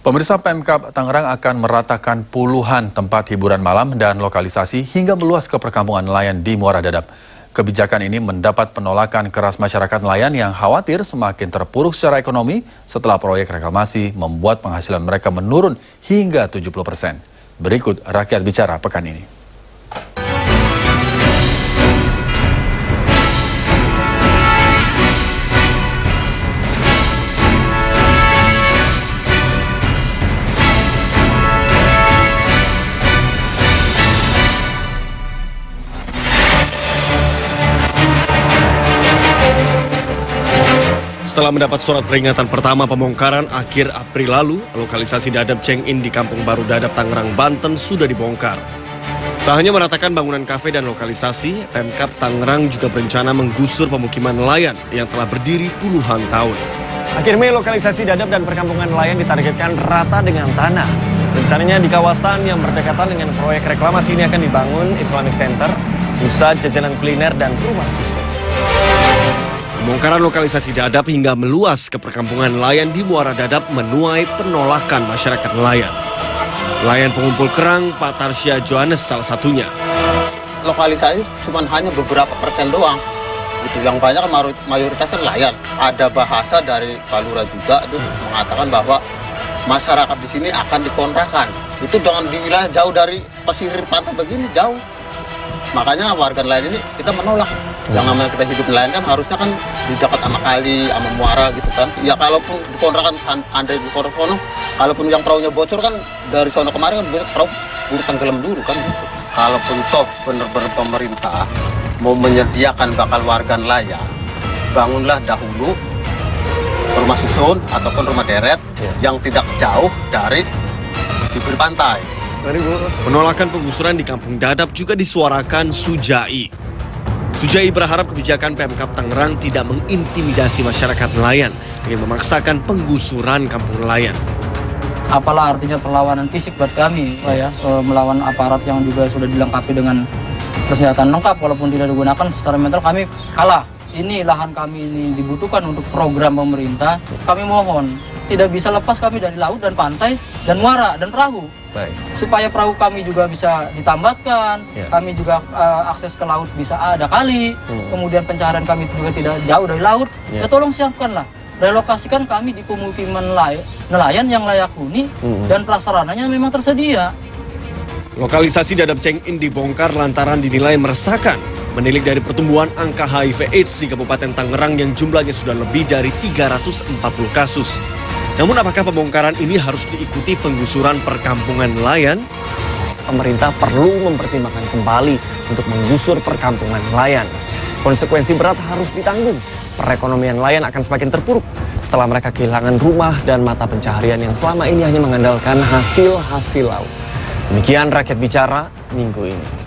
Pemirsa, Pemkab Tangerang akan meratakan puluhan tempat hiburan malam dan lokalisasi hingga meluas ke perkampungan nelayan di Muara Dadap. Kebijakan ini mendapat penolakan keras masyarakat nelayan yang khawatir semakin terpuruk secara ekonomi setelah proyek reklamasi membuat penghasilan mereka menurun hingga 70%. Berikut Rakyat Bicara pekan ini. Setelah mendapat surat peringatan pertama pembongkaran akhir April lalu, lokalisasi Dadap Check-in di Kampung Baru Dadap, Tangerang, Banten sudah dibongkar. Tak hanya meratakan bangunan kafe dan lokalisasi, Pemkab Tangerang juga berencana menggusur pemukiman nelayan yang telah berdiri puluhan tahun. Akhirnya lokalisasi Dadap dan perkampungan nelayan ditargetkan rata dengan tanah. Rencananya di kawasan yang berdekatan dengan proyek reklamasi ini akan dibangun Islamic Center, pusat jajanan kuliner dan rumah susun. Pembongkaran lokalisasi Dadap hingga meluas ke perkampungan nelayan di Muara Dadap menuai penolakan masyarakat nelayan. Nelayan pengumpul kerang, Pak Tarsya Johannes salah satunya. Lokalisasi cuma hanya beberapa persen doang. Gitu. Yang banyak mayoritas kan nelayan. Ada bahasa dari Pak Lurah juga itu mengatakan bahwa masyarakat di sini akan dikontrakan. Itu dengan di wilayah jauh dari pesisir pantai begini jauh. Makanya warga nelayan ini kita menolak. Yang namanya kita hidup nelayan kan harusnya kan di dekat sama kali, sama muara gitu kan. Ya kalaupun dikontrakan, andai dikontrak sono, kalaupun yang perahunya bocor kan dari sono kemarin kan perahu udah tenggelam dulu kan gitu. Kalaupun toh benar-benar pemerintah mau menyediakan bakal warga nelayan, bangunlah dahulu rumah susun ataupun rumah deret yang tidak jauh dari bibir pantai. Penolakan penggusuran di Kampung Dadap juga disuarakan Sujai. Sujai berharap kebijakan Pemkab Tangerang tidak mengintimidasi masyarakat nelayan dengan memaksakan penggusuran kampung nelayan. Apalah artinya perlawanan fisik buat kami, Pak ya, melawan aparat yang juga sudah dilengkapi dengan persenjataan lengkap, walaupun tidak digunakan secara mental kami kalah. Ini lahan kami ini dibutuhkan untuk program pemerintah. Kami mohon tidak bisa lepas kami dari laut dan pantai dan muara dan perahu. Baik. Supaya perahu kami juga bisa ditambatkan, kami juga akses ke laut bisa ada kali, kemudian pencaharian kami juga tidak jauh dari laut. Ya tolong siapkanlah, relokasikan kami di pemukiman nelayan yang layak huni dan prasarananya memang tersedia. Lokalisasi Dadap Check-in dibongkar lantaran dinilai meresahkan, menilik dari pertumbuhan angka HIV/AIDS di Kabupaten Tangerang yang jumlahnya sudah lebih dari 340 kasus. Namun apakah pembongkaran ini harus diikuti penggusuran perkampungan nelayan? Pemerintah perlu mempertimbangkan kembali untuk menggusur perkampungan nelayan. Konsekuensi berat harus ditanggung. Perekonomian nelayan akan semakin terpuruk setelah mereka kehilangan rumah dan mata pencaharian yang selama ini hanya mengandalkan hasil laut. Demikian Rakyat Bicara minggu ini.